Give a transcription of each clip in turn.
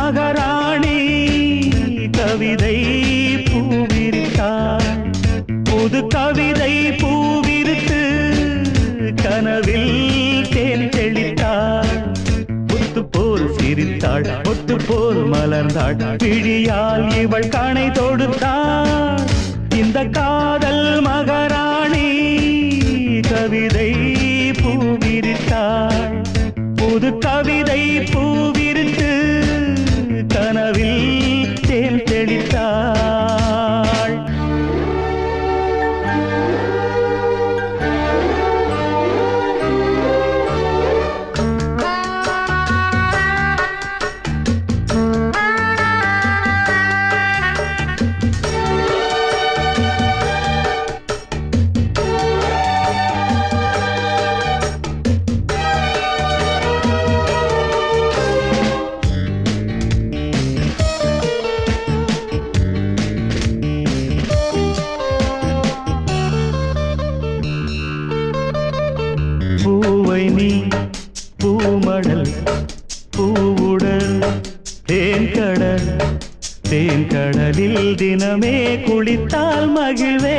மகாராணி கவிதை பூவிரித்தாள் புது கவிதை பூவிரித்து கனவில் தேன் தெளித்தாள் முத்து போல் சிரித்தாள் முத்து போல் மலர்ந்தாள் விழியால் இவள் கணை தொடுத்தாள் இந்த காதல் மகாராணி கவிதை பூவிரித்தாள் புது கவிதை பூவிரித்து கனவில் தேன் தெளித்தாள் பூவை நீ பூமடல் பூவுடல் தேன்கடல் தேன்கடலில் தினமே குளித்தால் மகிழ்வே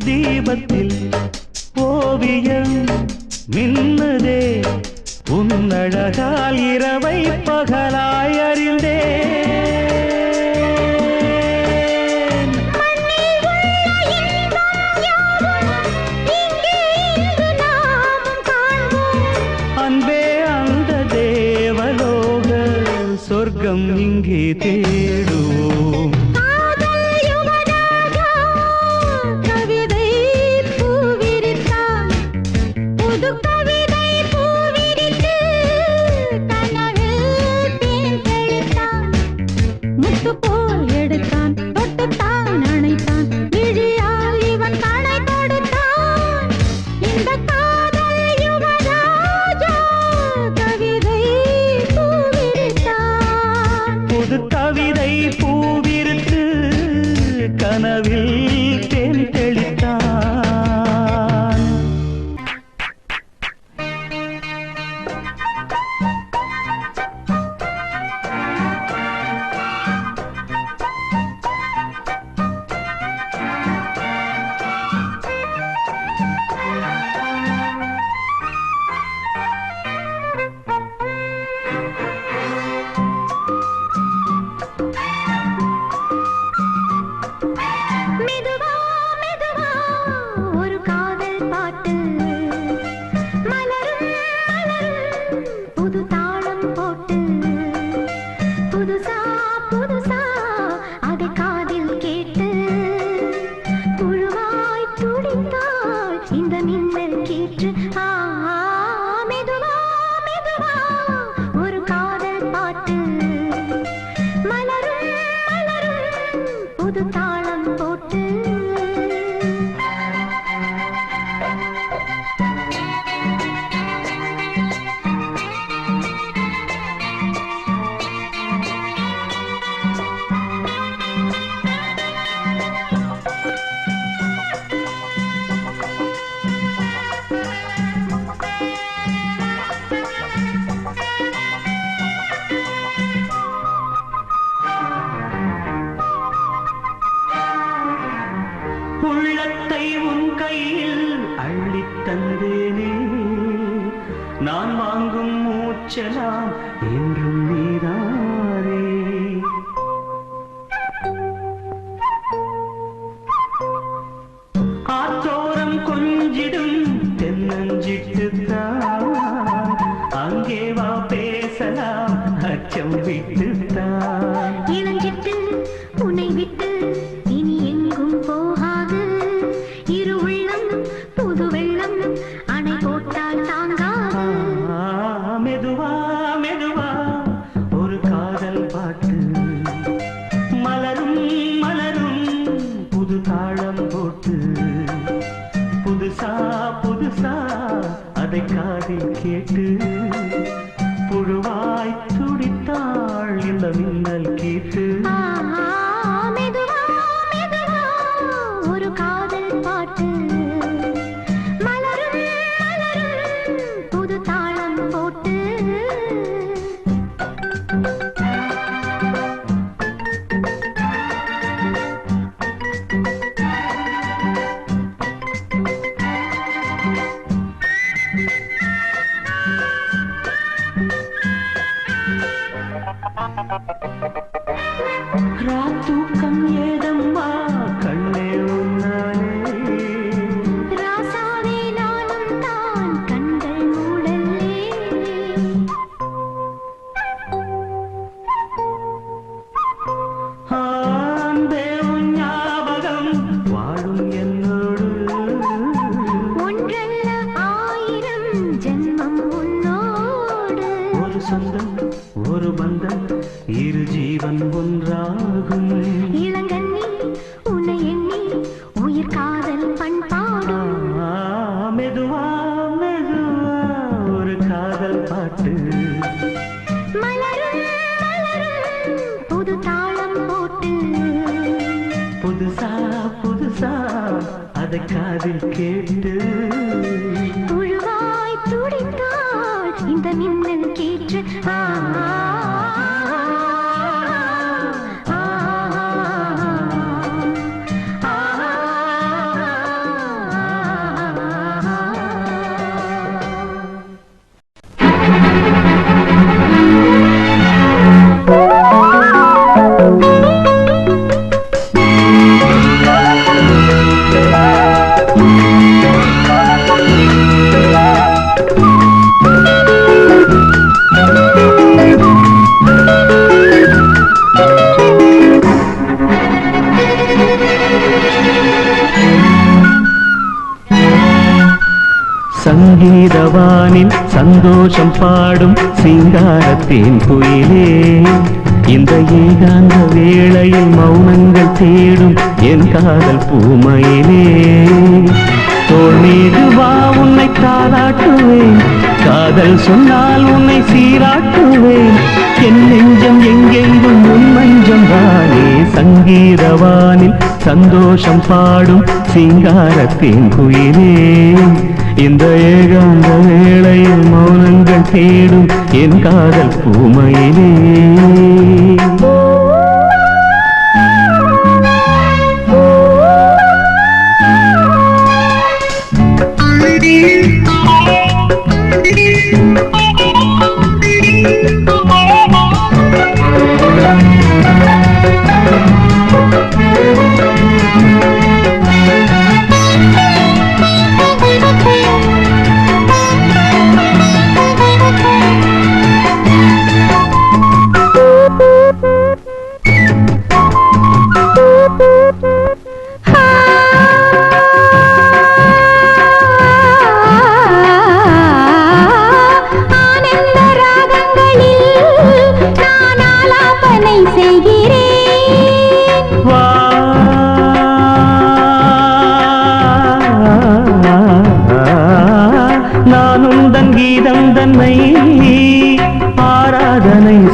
தீபத்தில் ஓவியம் மின்னதே உன்னழகால் இரவை பகலாய் அறிந்தே அன்பே அந்த தேவலோக சொர்க்கம் இங்கே தேடுவோம் கவிதை பூவிருத்து கனவில் தேன் தெளித்தான் தந்தேனே நான் வாங்கும் மூச்சலாம் என்றும் நீதானே ஆத்தோரம் கொஞ்சிடும் தென்னஞ்சிட்டுத்தான் அங்கே வா பேசலாம் அச்சம் விட்டுத்தான் இளஞ்சிட்டு உன்னை விட்டு இனி எங்கும் போகாது இரு உள்ளம் புது வெள்ளம் அணை போட்டால் தாங்காது மெதுவா மெதுவா ஒரு காதல் பாட்டு மலரும் மலரும் புது தாளம் போட்டு புதுசா புதுசா அதை காதில் கேட்டு புழுவாய் துடித்தாள் இந்த மின்னல் கேட்டு மெதுவா மெதுவா ஒரு காதல் பாட்டு மலரும் மலரும் புது தாளம் போட்டு ராத்தூக்கம் ஏதம்மா கண்ணே உன்னாலே ராசாவே நானும் தான் கண்கள் மூடல்லே அன்பே உன் ஞாபகம் வாழும் என்னோடு ஒன்றல்ல ஆயிரம் ஜென்மம் உன்னோடு ஒரு சொந்தம் ஒரு பந்தம் இரு ஜீவன் ஒன்றாகும் இளங்கண்ணி உன்னை எண்ணி உயிர் காதல் பண்பாடும் மெதுவா மெதுவா ஒரு காதல் பாட்டு மலரும் மலரும் புது தாளம் போட்டு புதுசா புதுசா அதை காதில் கேட்டு புழுவாய் துடித்தாள் இந்த மின்னல் கேற்று சங்கீதவானில் சந்தோஷம் பாடும் சிங்காரத்தின் குயிலே இந்த ஏகாந்த வேளையில் மௌனங்கள் தேடும் என் காதல் பூமையிலே தோள் மீது வா உன்னை தாளாட்டுவேன் காதல் சொன்னால் உன்னை சீராட்டுவேன் என் நெஞ்சம் எங்கெங்கும் உன் மஞ்சம் தானே சங்கீதவானில் சந்தோஷம் பாடும் சிங்காரத்தின் குயிலே இந்த ஏகாந்த வேளையில் மௌனங்கள் தேடும் என் காதல் பூமையிலே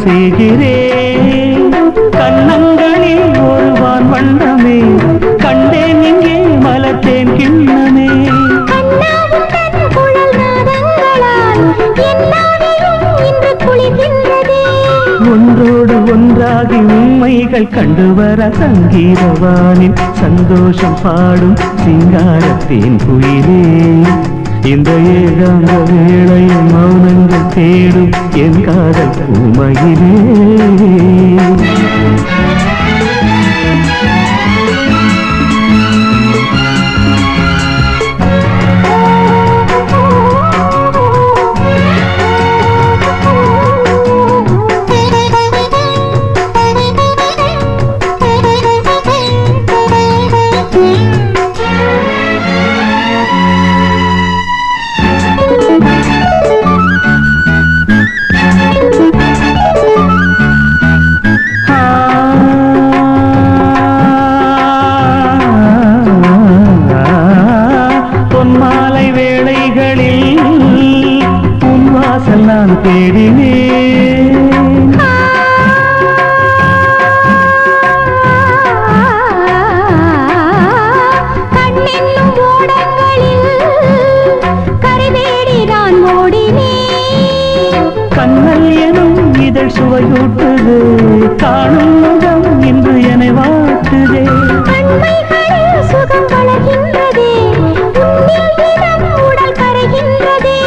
செய்கிறேன் கண்ணங்களில் ஒருவான் வண்ணமே கண்டேன் இங்கே மலத்தேன் கிண்ணமே ஒன்றோடு ஒன்றாகி உண்மைகள் கண்டுவர சங்கீதவானில் சந்தோஷம் பாடும் சிங்காரத்தின் குயிலே இந்த ஏகாந்த வேளையில் மௌனங்கள் தேடும் என் காதல் பூமையிலே. பொன்மாலை வேளைகளில் உன் வாசல் நான் தேடினேன். கண்ணென்னும் ஓடங்களில் கரை தேடி நான் ஓடினேன். கண்ணல் எனும் இதழ் சுவையூட்டுது, காணும் முகம் இன்று என்னை வாட்டுதே. கண்மைகளில் சுகம் வளர்கின்றதே, உன்னில் தினம் உடல் கரைகின்றதே.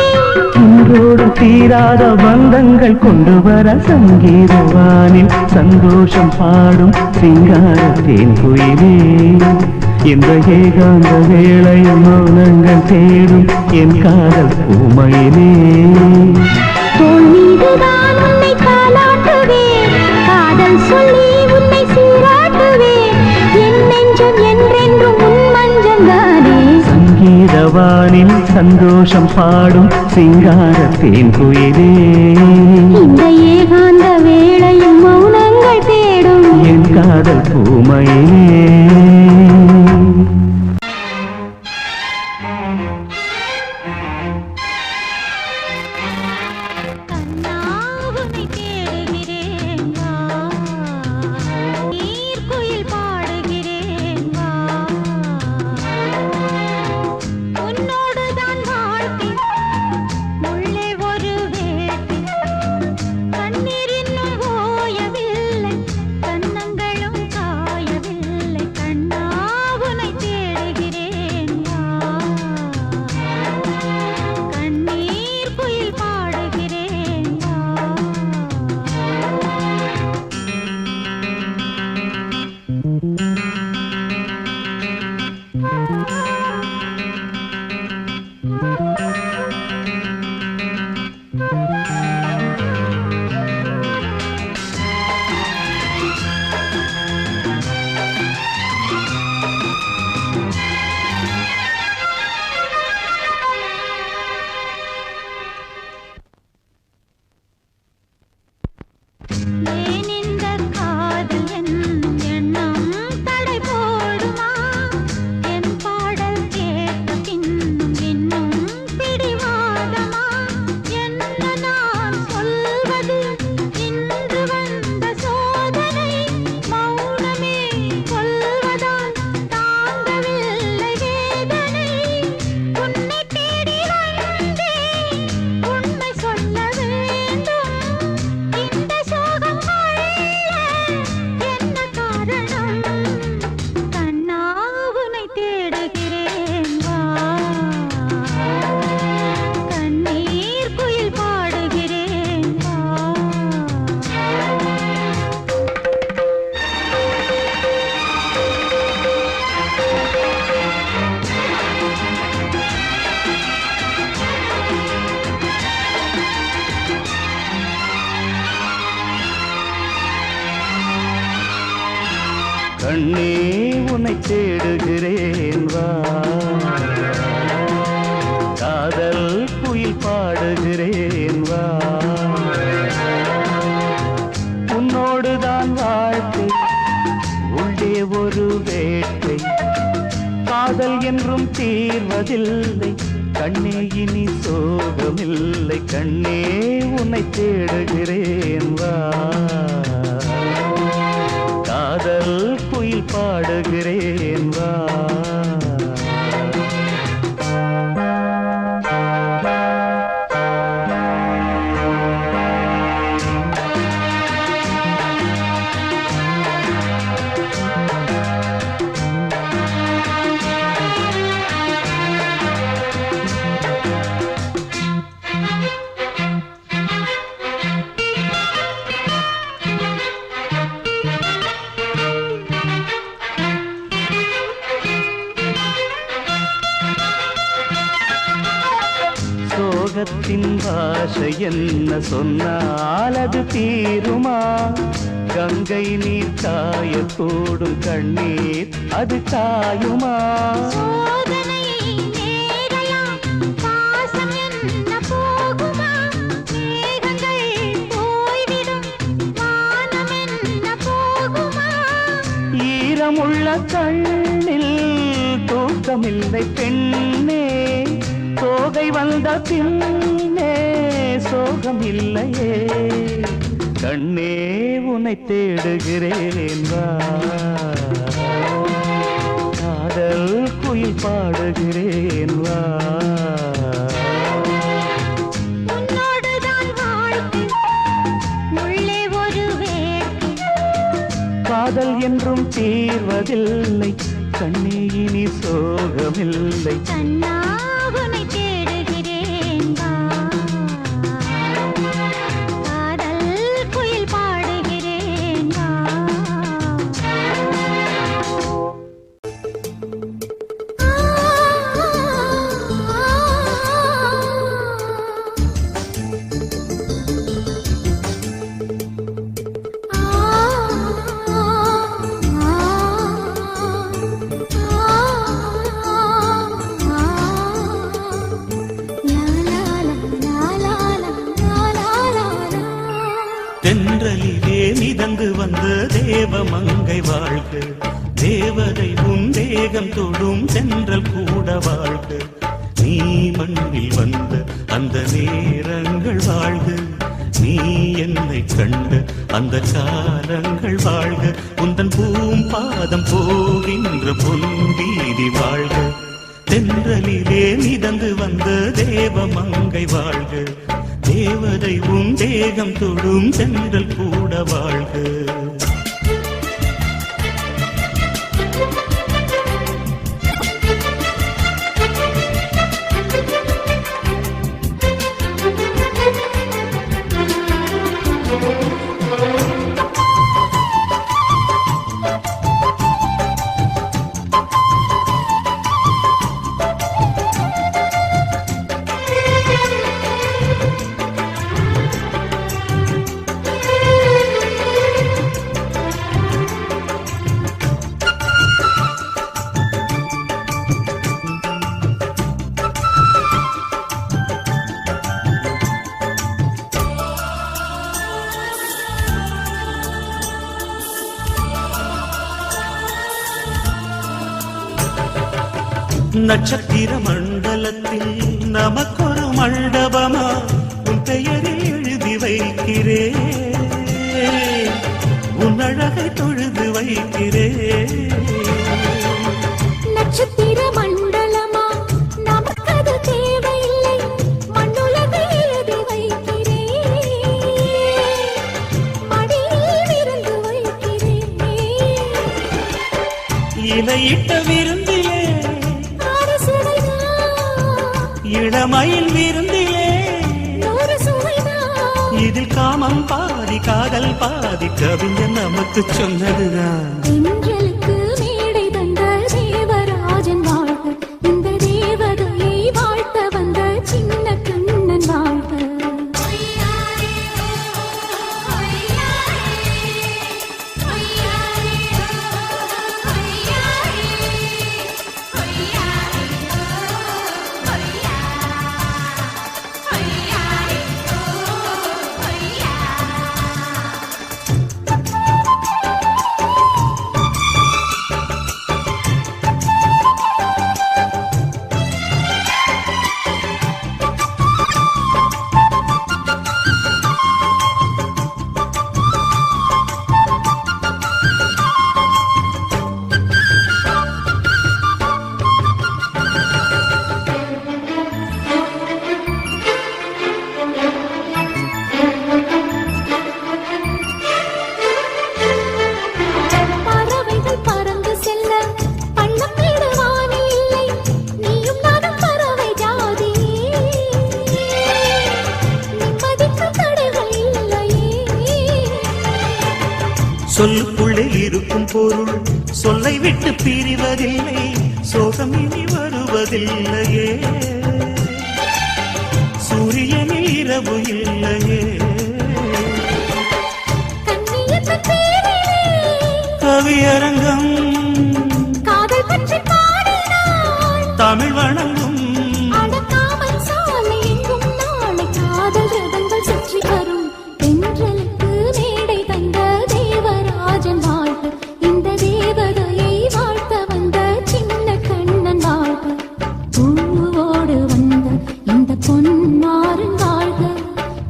இன்றோடு தீராத பந்தங்கள் கொண்டு வர சங்கீதவானில் சந்தோஷம் பாடும் சிங்கார தேன் குயிலே. இந்த ஏகாந்த வேளை மௌனங்கள் தேடும் என் காதல் பூமையிலே. தோள் மீதுதான் உன்னை தாலாட்டுவேன், காதல் சொல்லி உன்னை சீராட்டுவேன். என் நெஞ்சம் என்றென்றும் உன் மஞ்சந்தானே. சங்கீதவானில் சந்தோஷம் பாடும் சிங்கார தேன் குயிலே. இந்த ஏகாந்த வேளையில் மௌனங்கள் தேடும் என் காதல் பூமையிலே. கண்ணாவுனை தேடுகிறேன் வா, நீர்க்குயில் பாடுகிறேன் வா. உன்னோடுதான் வாழ்க்கை, உள்ளே ஒரு வேட்டை. கண்ணீர் இன்னும் ஓயவில்லை, கன்னங்களும் காயவில்லை. கண்ணாவுனை தேடுகிறேன் வா, கண்ணீர் குயில் பாடுகிறேன் வா. ஏன் இந்த காதல் என்னும் எண்ணம் தடை போடுமா? என் பாடல் கேட்ட பின்னும் இன்னும் பிடிவாதமா? என்ன நான் சொல்வது, இன்று வந்த சோதனை. மௌனமே சொல்வதால் தாங்கவில்லை வேதனை. உன்னை தேடி வந்தேன், உண்மை சொல்ல வேண்டும். இந்த சோகம் கொள்ள என்ன காரணம்? கண்ணா உன்னை தேடுகிறேன் வா, கண்ணீர் குயில் பாடுகிறேன் வா. கண்ணே உன்னை தேடுகிறேன் வா, காதல் குயில் பாடுகிறேன் வா. உன்னோடுதான் வாழ்க்கை, உள்ளே ஒரு வேட்டை. காதல் என்றும் தீர்வதில்லை, கண்ணே இனி சோகமில்லை. கண்ணே உன்னை தேடுகிறேன் வா, காதல் குயில் பாடுகிறேன் வா. சோகத்தின் பாஷை என்ன சொன்னால் அது தீருமா? கங்கை நீர் காயக்கூடும் கண்ணீர் அது காயுமா? ஈரமுள்ள கண்ணில் தூக்கமில்லை பெண்ணே, தோகை வந்த பின்னே சோகம் இல்லையே. கண்ணே உன்னை தேடுகிறேன் வா, காதல் குயில் பாடுகிறேன் வா. காதல் என்றும் தீர்வதில்லை கண்ணே, இனி சோகமில்லை. கண்ணாவுனை தேடுகிறேன் வா, காதல் குயில் பாடுகிறேன் வா. தென்றலிலே மிதந்து வந்த தேவமங்கை வாழ்க, தேவதை உன் தேகம் தொடும் தென்றல் கூட வாழ்க. நீ மண்ணில் வந்த அந்த நேரங்கள் வாழ்க, நீ என்னை கண்ட அந்த காலங்கள் வாழ்க. உந்தன் பூம்பாதம் போகின்ற பொன்வீதி வாழ்க. தென்றலிலே மிதந்து வந்த தேவமங்கை வாழ்க, தேவதை உன் தேகம் தொடும் தென்றல் கூட வாழ்க. நட்சத்திர மண்டலத்தில் நமக்கொரு மண்டபமா உன் பெயரில் எழுதி வைக்கிறேன், உன் அழகை தொழுது வைக்கிறேன். நட்சத்திர மண்டலமா நமக்கது தேவையில்லை, மண்ணுலகை எழுதி வைக்கிறேன், மடியில் விருந்து வைக்கிறேன். இலையிட்ட விருந்திலே இளமயில் விருந்திலே இதில் காமம் பாதி காதல் பாதி கவிஞர் நமக்கு சொன்னதுதான். தென்றலுக்கு மேடை தந்த தேவராஜன் வாழ்க, இந்த தேவதையை வாழ்த்த வந்த சின்ன கண்ணன் வாழ்க. சொல்லுக்குள்ளே இருக்கும் பொருள் சொல்லை விட்டு பிரிவதில்லை, சோகம் இனி வருவதில்லையே. கவியரங்கம் காதல் பற்றி பாடினாள் தமிழ் வணங்கும் அடக்காமல் சாலை எங்கும் நாளை காதல் ரதங்கள் சுற்றி வரும் தென்றலுக்கு மேடை தந்த தேவராஜன் வாழ்க இந்த தேவதையை வாழ்த்த வந்த சின்ன கண்ணன் வாழ்க பூவோடு வந்த இந்த பொன்மாறன் வாழ்க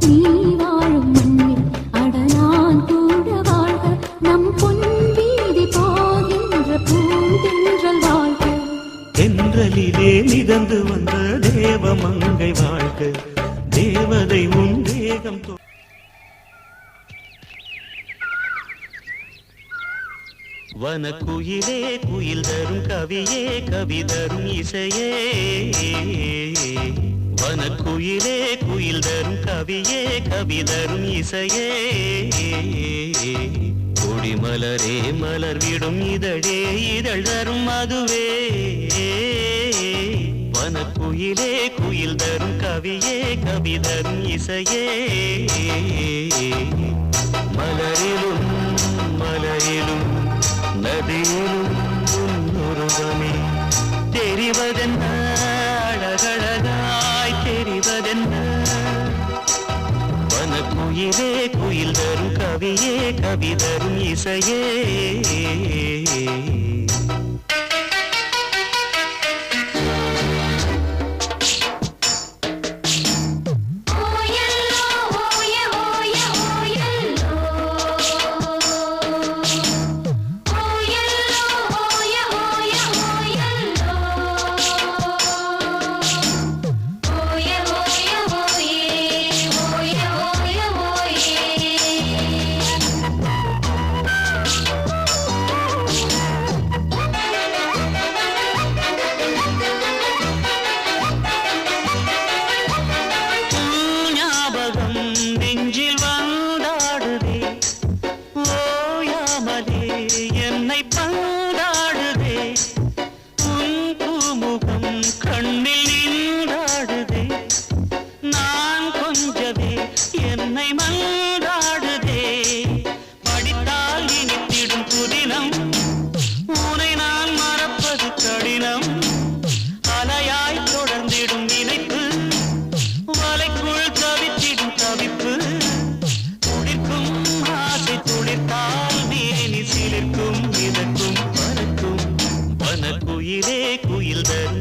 நீ வாழும் மண்ணில் அட நான் கூட வாழ்க நம் பொன் வீதி போகின்ற பூந்தென்றல் வாழ்க தென்றலிலே மிதந்து வந்த தேவமங்கை வாழ்க தேவதை உன் தேகம் வனக்குயிலே குயில் தரும் கவியே கவி தரும் இசையே வனக்குயிலே குயில் தரும் கவியே கவி தரும் இசையே கொடிமலரே மலர் விடும் இதழே இதழ் தரும் அதுவே வனக்குயிலே குயில் தரும் கவியே கவி தரும் இசையே மலரிலும் மலையிலும் நதியிலும் உன்னுருவமே தெரிவதென்ன அழகழகாய் தெரிவதென்ன வனக்குயிலே குயில் தரும் கவியே கவி தரும் இசையே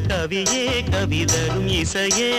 கவியே கவி தரும் இசையே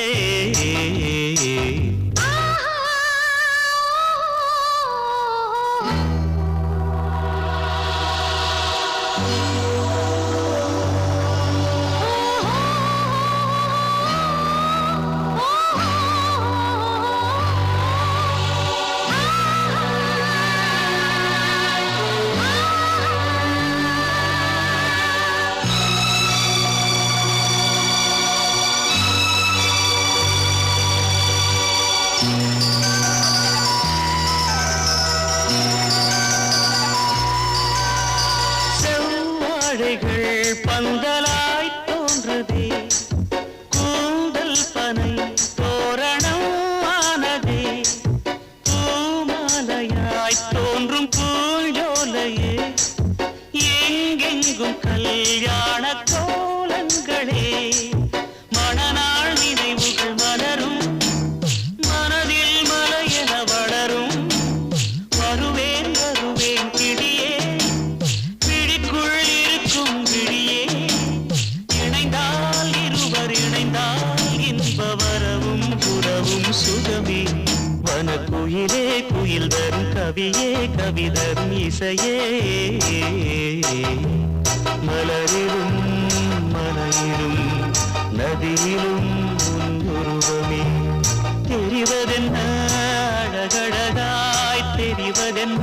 பந்தலாய் தோன்றுதே கூந்தல் பனை தோரணம் ஆனதே பூமாலையாய் தோன்றும் பூஞ்சோலையே எங்கெங்கும் கல்யாண கோலங்களே மணநாள் நினைவுகள் மலரும் மனதில் மலையென வளரும் வருவேன் வருவேன் கிடியே பிடிக்குள் இருக்கும் விழியே இணைந்தால் இருவர் இணைந்தால் இன்ப வரவும் புறவும் சுகமே வனக்குயிலே குயில் தரும் கவியே கவி தரும் இசையே மலரிலும் மலையிலும் நதியிலும் உருவமே தெரிவதென்ன அழகழகாய் தெரிவதென்ன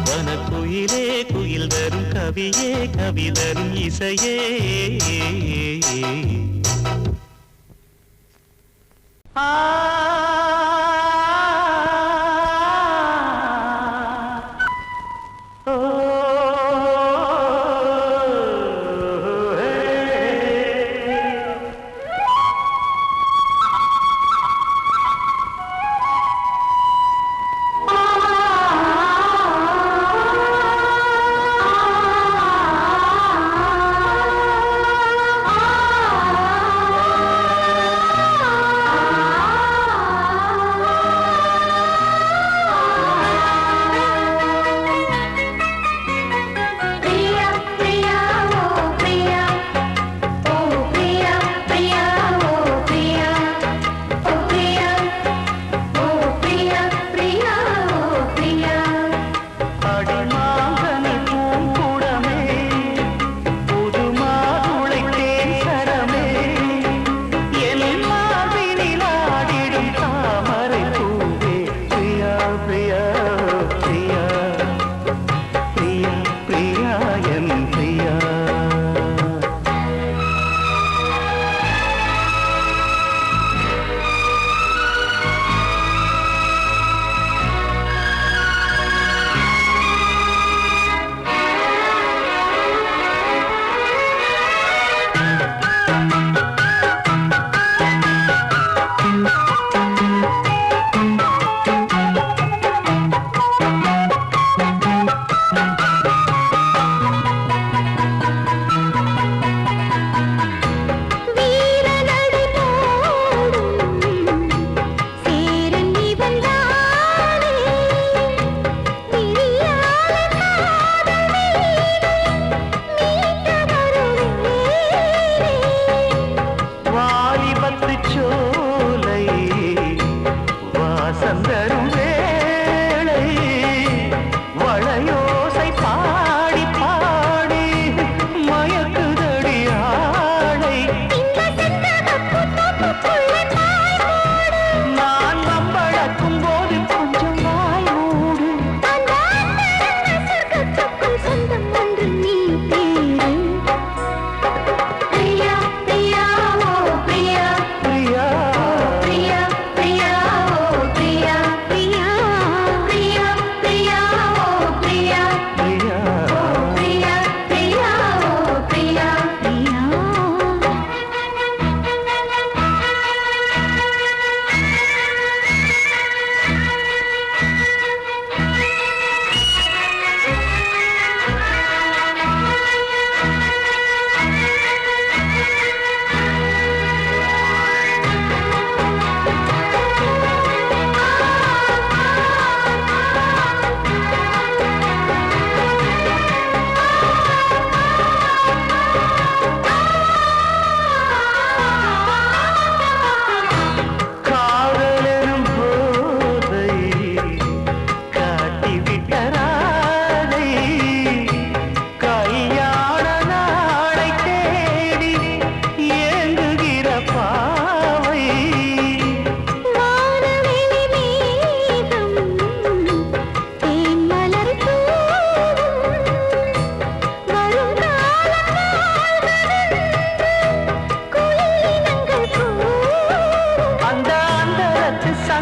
வனக்குயிலே குயில் தரும் கவியே கவி தரும் இசையே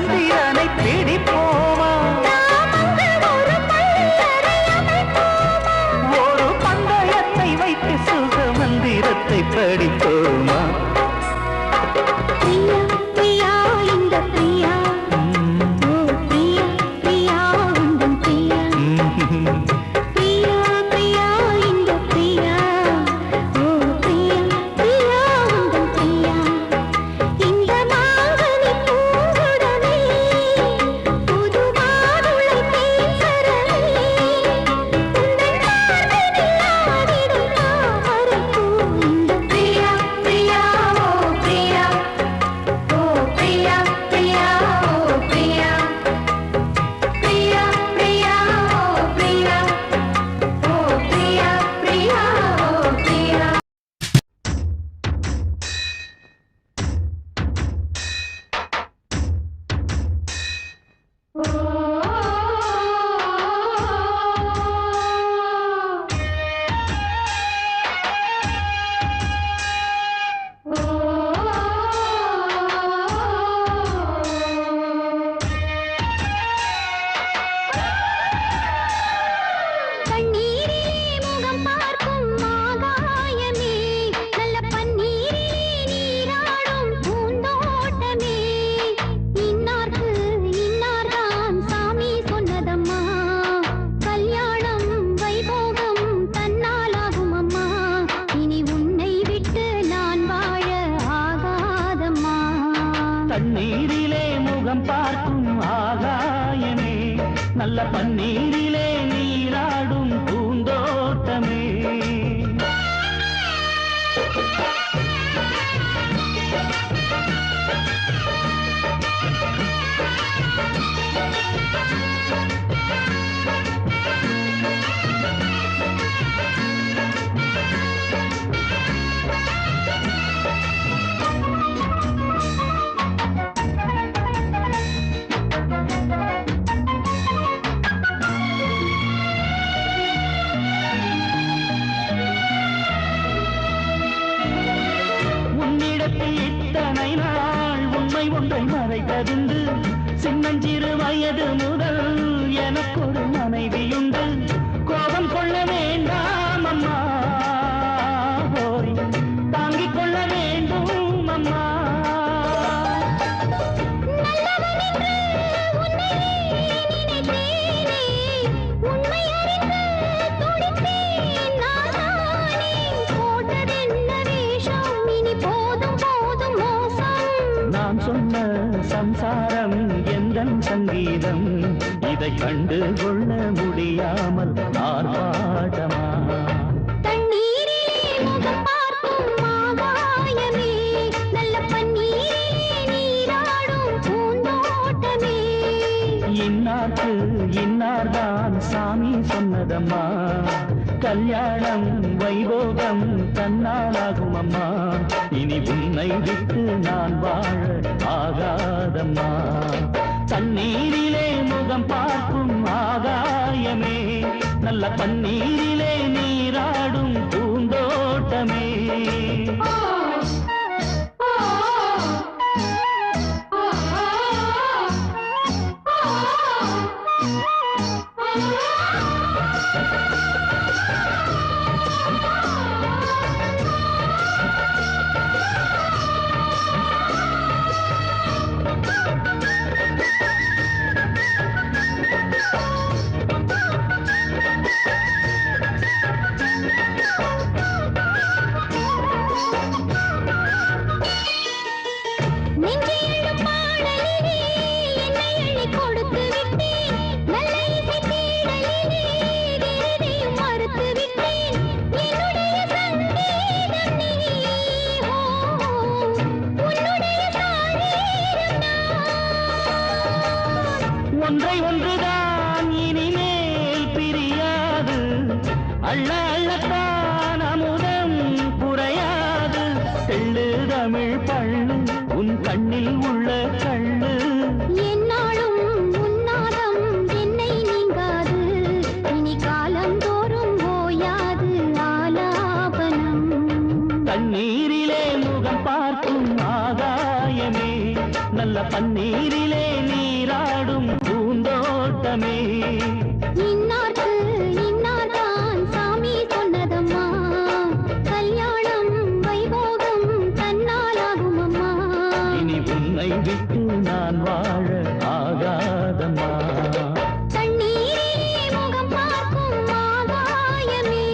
சந்திரனை பிடிப்போமா ஒரு பந்தயத்தை வைத்து சுக மந்திரத்தை படிப்போமா தண்ணீரிலே முகம் பார்க்கும் ஆகாயமே நல்ல பன்னீரிலே நீராடும் பூந்தோட்டமே இத்தனை நாள் உண்மை ஒன்றை மறைத்ததுண்டு சின்னஞ்சிறு வயது முதல் எனக்கொரு மனைவியுண்டு கோபம் கொள்ள வேண்டாம் அம்மா தாங்கிக் கொள்ள வேண்டும் அம்மா சொன்ன சம்சாரம் எந்தன் சங்கீதம் இதை கண்டு கொள்ள முடியாமல் ஆர்ப்பாட்டமா தண்ணீரிலே முகம் பார்க்கும் ஆகாயமே நல்ல பன்னீரிலே நீராடும் பூந்தோட்டமே இன்னார்க்கு இன்னார்தான் சாமி சொன்னதம்மா கல்யாணம் வைபோகம் தன்னாலாகும் அம்மா இனி உன்னை விட்டு நான் வாழ ஆகாதம்மா தண்ணீரிலே முகம் பார்க்கும் ஆகாயமே நல்ல பன்னீரிலே நீராடும் பூந்தோட்டமே ஒன்றை ஒன்றுதான் இனிமேல் பிரியாது அள்ள அள்ளத்தான் அமுதம் குறையாது தெள்ளு தமிழ் பள்ளு உன் கண்ணில் உள்ள கள்ளு என்னாலும் உன்னாதம் என்னை நீங்காது இனி காலம் தோறும் ஓயாது ஆலாபனம் தண்ணீரிலே முகம் பார்க்கும் ஆகாயமே நல்ல பன்னீரிலே நீராடும் பூந்தோட்டமே. இன்னார்க்கு இன்னார்தான் சாமி சொன்னதம்மா, கல்யாணம் வைபோகம் தன்னாலாகும் அம்மா. இனி உன்னை விட்டு நான் வாழ ஆகாதம்மா. தண்ணீரிலே முகம் பார்க்கும் ஆகாயமே,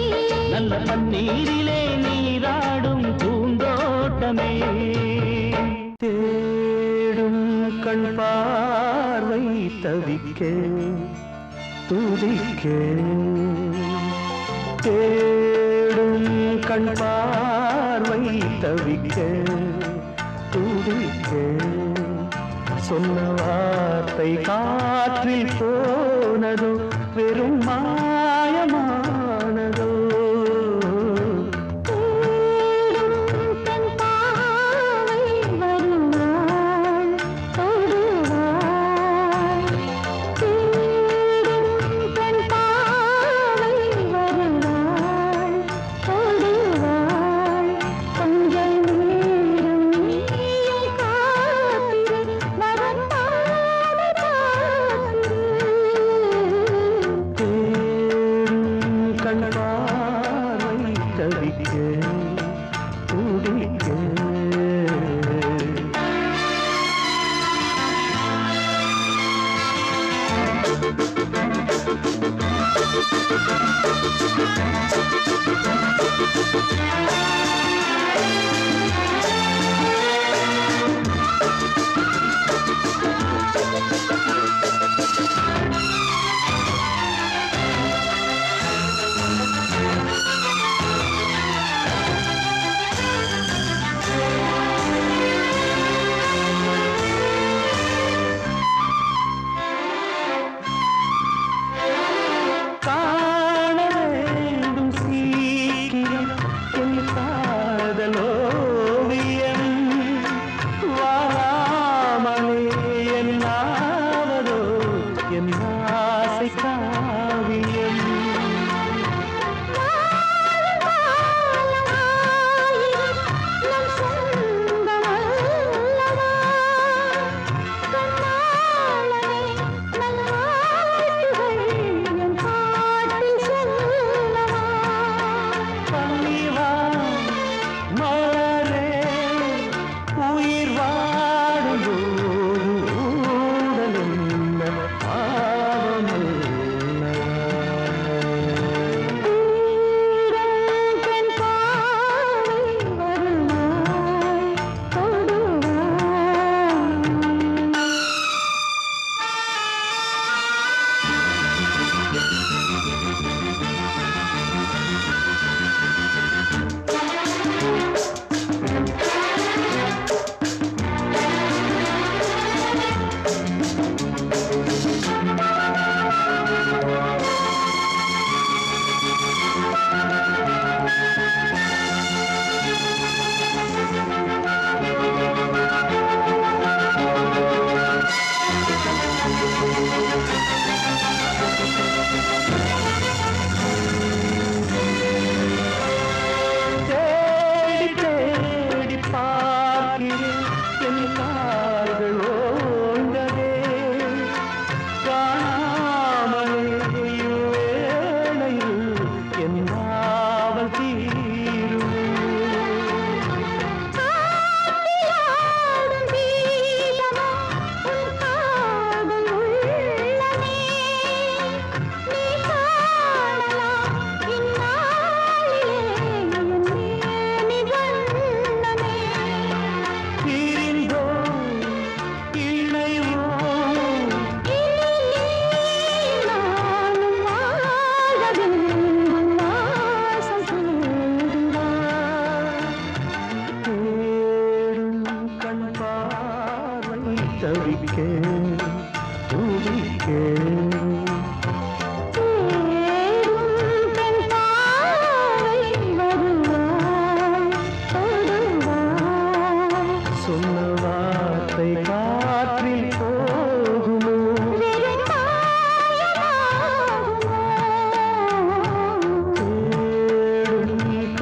நல்ல பன்னீரிலே நீராடும் பூந்தோட்டமே. தேடும் கண் பார்வை தவிக்க துதிக்க, தேடும் கண் பார்வை தவிக்க துதிக்க, சொன்ன வார்த்தை காற்றில் போனதோ வெறும் மாயமானதோ.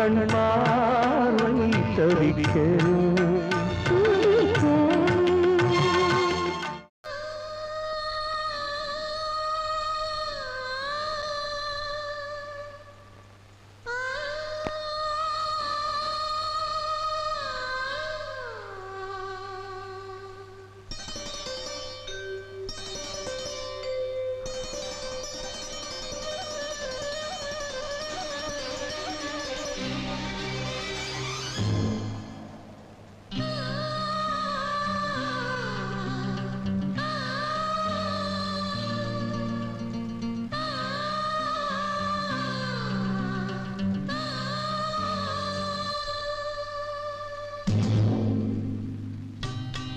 கண்பார்வை தவிக்க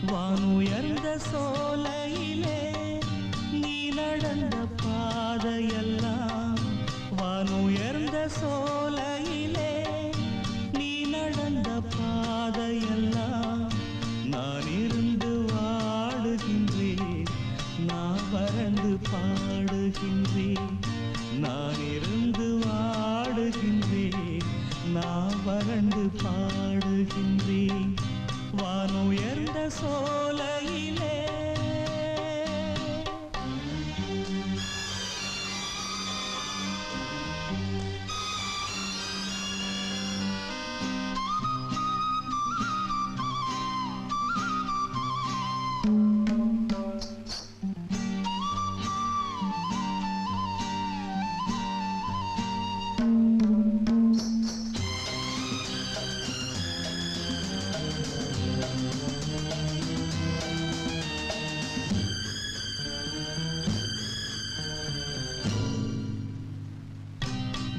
வானுயர்ந்த சோலையிலே நீ நடந்த பாதையெல்லாம், வானுயர்ந்த சோலையிலே நீ நடந்த பாதையெல்லாம் நான் இருந்து வாடுகின்றேன், நான் வறண்டு பாடுகின்றேன். நான் இருந்து வாடுகின்றேன், நான் வறண்டு பாடுகின்றேன். வானுயர்ந்த சோலையிலே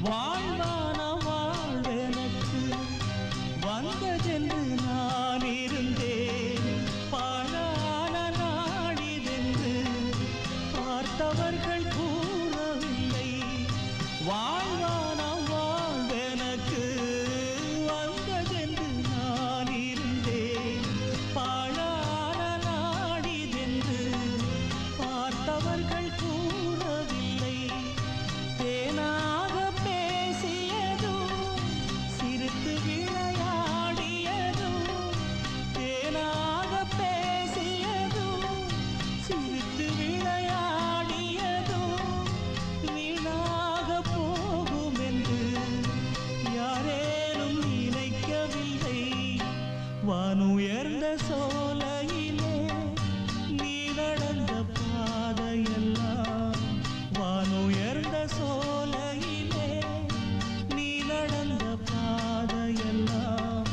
வாழ்வான வாழ்வெனக்கு வந்ததென்று நான் இருந்தேன், பாழான நாடிதென்று பார்த்தவர்கள் கூறவில்லை. வாழ்வான வாழ்வெனக்கு வந்ததென்று நான் இருந்தேன், பாழான நாடிதென்று பார்த்தவர்கள் கூறவில்லை. தேனாக பேசியதும் சிரித்து விளையாடியதும், தேனாக பேசியதும் சிரித்து விளையாடியதும் வீணாக போகும் என்று யாரேனும் நினைக்கவில்லை. வானுயர்ந்த சோலையிலே நீ நடந்த பாதையெல்லாம், வானுயர்ந்த சோலையிலே நீ நடந்த பாதையெல்லாம்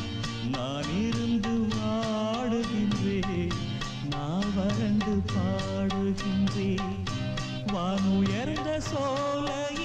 நான் இருந்து வாடுகின்றேன், நான் வறண்டு பாடுகின்றேன். வானுயர்ந்த சோலையிலே